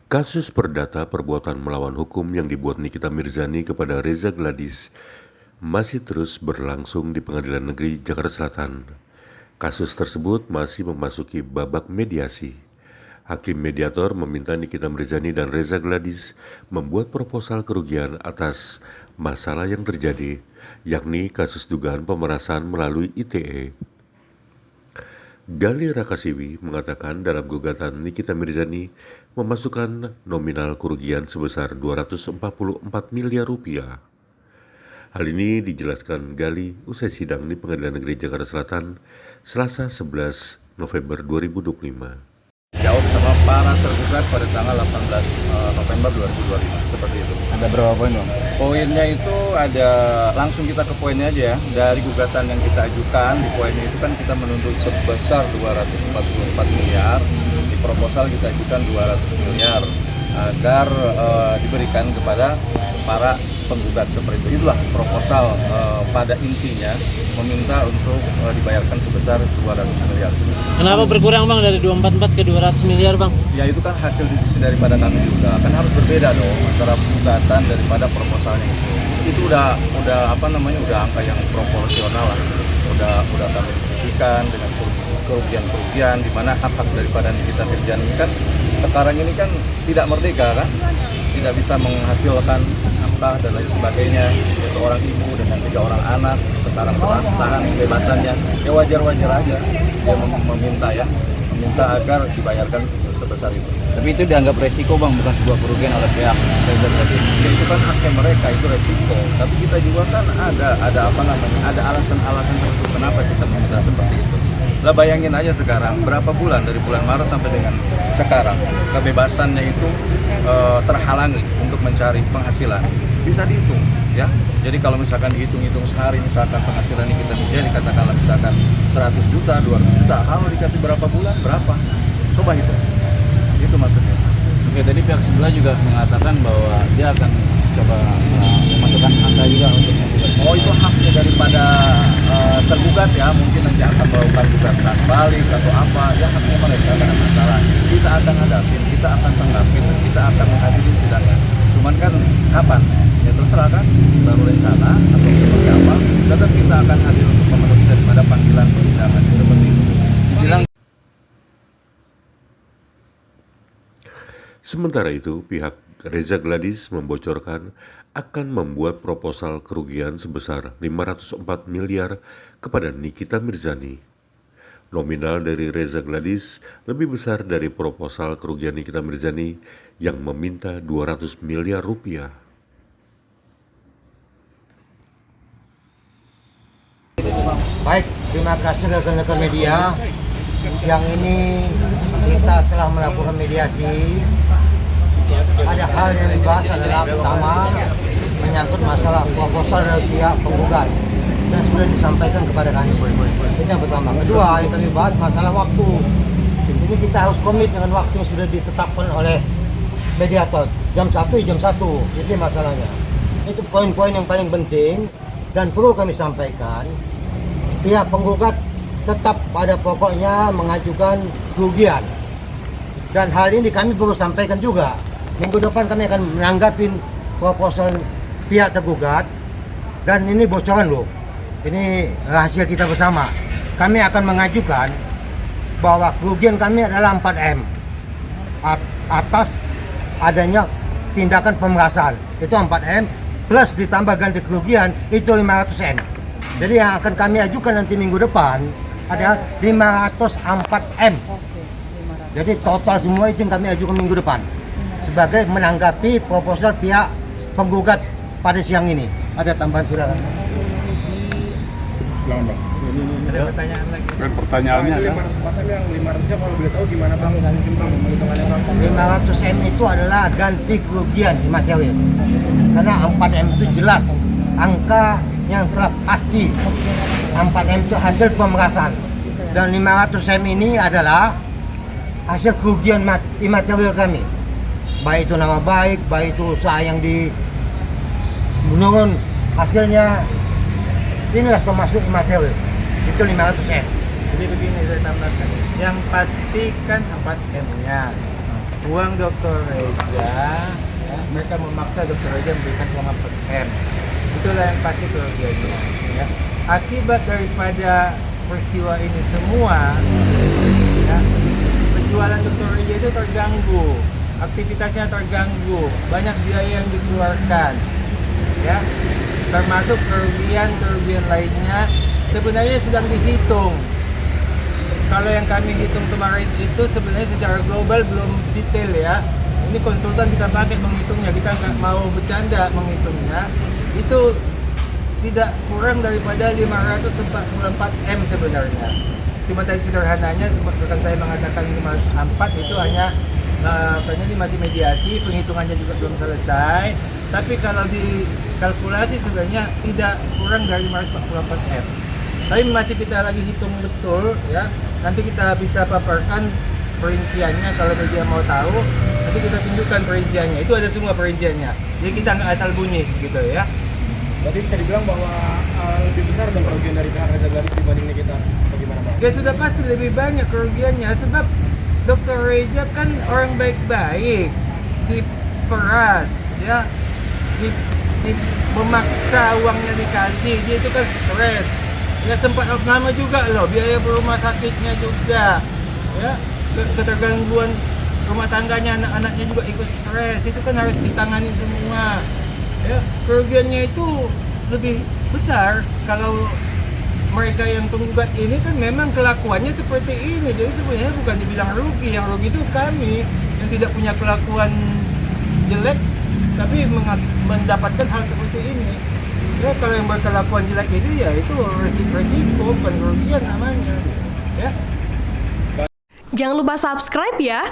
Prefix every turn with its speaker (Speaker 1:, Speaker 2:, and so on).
Speaker 1: Kasus perdata perbuatan melawan hukum yang dibuat Nikita Mirzani kepada Reza Gladys masih terus berlangsung di Pengadilan Negeri Jakarta Selatan. Kasus tersebut masih memasuki babak mediasi. Hakim mediator meminta Nikita Mirzani dan Reza Gladys membuat proposal kerugian atas masalah yang terjadi, yakni kasus dugaan pemerasan melalui ITE. Gali Rakasiwi mengatakan dalam gugatan Nikita Mirzani memasukkan nominal kerugian sebesar 244 miliar rupiah. Hal ini dijelaskan Gali usai sidang di Pengadilan Negeri Jakarta Selatan, Selasa 11 November 2025.
Speaker 2: Jawab sama para tergugat pada tanggal 18 November 2025, seperti itu.
Speaker 3: Ada berapa poin dong?
Speaker 2: Poinnya itu ada, langsung kita ke poinnya aja ya. Dari gugatan yang kita ajukan, di poinnya itu kan kita menuntut sebesar 244 miliar. Di proposal kita ajukan 200 miliar agar diberikan kepada para penggugat seperti itu. Itulah proposal pada intinya meminta untuk dibayarkan sebesar 200 miliar.
Speaker 4: Kenapa berkurang Bang dari 244 ke 200 miliar Bang?
Speaker 2: Ya itu kan hasil diskusi daripada kami juga. Kan harus berbeda dong antara gugatan daripada proposalnya itu. Itu udah udah angka yang proporsional lah. Udah kami diskusikan dengan kerugian di mana hak-hak daripada Nikita Mirzani kan sekarang ini kan tidak merdeka kan, tidak bisa menghasilkan nafkah dan lain sebagainya. Ya, seorang ibu dengan 3 orang anak sekarang tahan kebebasannya, ya wajar-wajar aja dia meminta agar dibayarkan sebesar itu.
Speaker 3: Tapi itu dianggap resiko Bang, bukan sebuah kerugian oleh pihak Reza Gladys.
Speaker 2: Ya, itu kan haknya mereka, itu resiko. Tapi kita juga kan ada alasan-alasan tertentu kenapa kita meminta seperti itu. Lah bayangin aja sekarang berapa bulan dari bulan Maret sampai dengan sekarang kebebasannya itu terhalangi untuk mencari penghasilan. Bisa dihitung ya. Jadi kalau misalkan dihitung-hitung sehari misalkan penghasilan kita menjadi katakanlah misalkan 100 juta, 200 juta, kalau dikasih berapa bulan, berapa? Coba hitung. Itu maksudnya.
Speaker 3: Oke, tadi pihak sebelah juga mengatakan bahwa dia akan coba memasukkan angka juga untuk menggugat.
Speaker 2: Oh, itu haknya daripada tergugat ya, mungkin nanti akan melakukan gugatan balik atau apa, ya haknya mereka, tidak ada masalah. Kita akan hadapin, kita akan tanggapin, kita akan menghadiri sidangnya. Cuman kan kapan? Ya terserah kan, baru rencana atau seperti apa, tetap kita akan hadir untuk memenuhi daripada panggilan persidangan seperti itu. Dibilang.
Speaker 1: Sementara itu, pihak Reza Gladys membocorkan akan membuat proposal kerugian sebesar 504 miliar kepada Nikita Mirzani. Nominal dari Reza Gladys lebih besar dari proposal kerugian Nikita Mirzani yang meminta 200 miliar rupiah.
Speaker 5: Baik, terima kasih rekan-rekan media. Yang ini kita telah melakukan mediasi. Ada hal yang dibahas adalah pertama menyangkut masalah proposal dari pihak penggugat dan sudah disampaikan kepada kami. Itu yang pertama. Kedua, yang kami bahas masalah waktu. Ini kita harus komit dengan waktu yang sudah ditetapkan oleh mediator. Jam 1, jam 1. Itu masalahnya. Itu poin-poin yang paling penting dan perlu kami sampaikan. Pihak penggugat tetap pada pokoknya mengajukan kerugian. Dan hal ini kami perlu sampaikan juga. Minggu depan kami akan menanggapi proposal pihak tergugat. Dan ini bocoran loh. Ini rahasia kita bersama. Kami akan mengajukan bahwa kerugian kami adalah 4M. Atas adanya tindakan pemerasan. Itu 4M. Plus ditambah ganti kerugian itu 500M. Jadi yang akan kami ajukan nanti minggu depan adalah 504M. Jadi total semua itu yang kami ajukan minggu depan sebagai menanggapi proposal pihak penggugat pada siang ini. Ada tambahan silakan.
Speaker 3: Silakan Bang.
Speaker 4: Ada pertanyaan lagi?
Speaker 3: Pertanyaannya ada.
Speaker 2: 500-nya kalau boleh tahu gimana Bang?
Speaker 5: 500M itu adalah ganti kerugian imaterial. Karena 4M itu jelas angka yang telah pasti. 4M itu hasil pemerasan. Dan 500M ini adalah hasil kerugian imaterial kami. Baik itu nama baik, baik itu usaha yang menurun hasilnya, inilah termasuk imaterial. Itu 500M.
Speaker 4: Jadi begini saya tambahkan, yang pasti kan 4M-nya.
Speaker 6: uang Dr. Reza, ya, mereka memaksa Dr. Reza memberikan uang 4 M. Itulah yang pasti kerugiannya. Ya. Akibat daripada peristiwa ini semua, ya, penjualan Dr. Reza itu terganggu, aktivitasnya terganggu, banyak biaya yang dikeluarkan, ya, termasuk kerugian lainnya sebenarnya sedang dihitung. Kalau yang kami hitung kemarin itu sebenarnya secara global belum detail ya. Ini konsultan kita pakai menghitungnya, kita nggak mau bercanda menghitungnya. Itu tidak kurang daripada 544 M sebenarnya. Cuma tadi sederhananya, rekan saya mengatakan 504 itu hanya karena ini masih mediasi, penghitungannya juga belum selesai. Tapi kalau dikalkulasi sebenarnya tidak kurang dari 544 M. Tapi masih kita lagi hitung betul ya. Nanti kita bisa paparkan perinciannya kalau media mau tahu. Nanti kita tunjukkan perinciannya. Itu ada semua perinciannya. Jadi kita nggak asal bunyi gitu ya.
Speaker 7: Berarti bisa dibilang bahwa lebih besar dan kerugian dari pihak Reza Gladys dibanding kita. Bagaimana Bang?
Speaker 6: Ya sudah pasti lebih banyak kerugiannya sebab Dr. Reza kan orang baik-baik, diperas, ya, memaksa uangnya dikasih, dia itu kan stres. Ya sempat lama juga loh, biaya rumah sakitnya juga, ya, ketergangguan rumah tangganya, anak-anaknya juga ikut stres, itu kan harus ditangani semua. Ya, kerugiannya itu lebih besar kalau mereka yang penggugat ini kan memang kelakuannya seperti ini. Jadi sebenarnya bukan dibilang rugi, yang rugi itu kami yang tidak punya kelakuan jelek tapi mendapatkan hal seperti ini. Ya kalau yang berkelakuan jelek ini ya itu resiko, bukan kerugian namanya. Ya.
Speaker 8: Jangan lupa subscribe ya.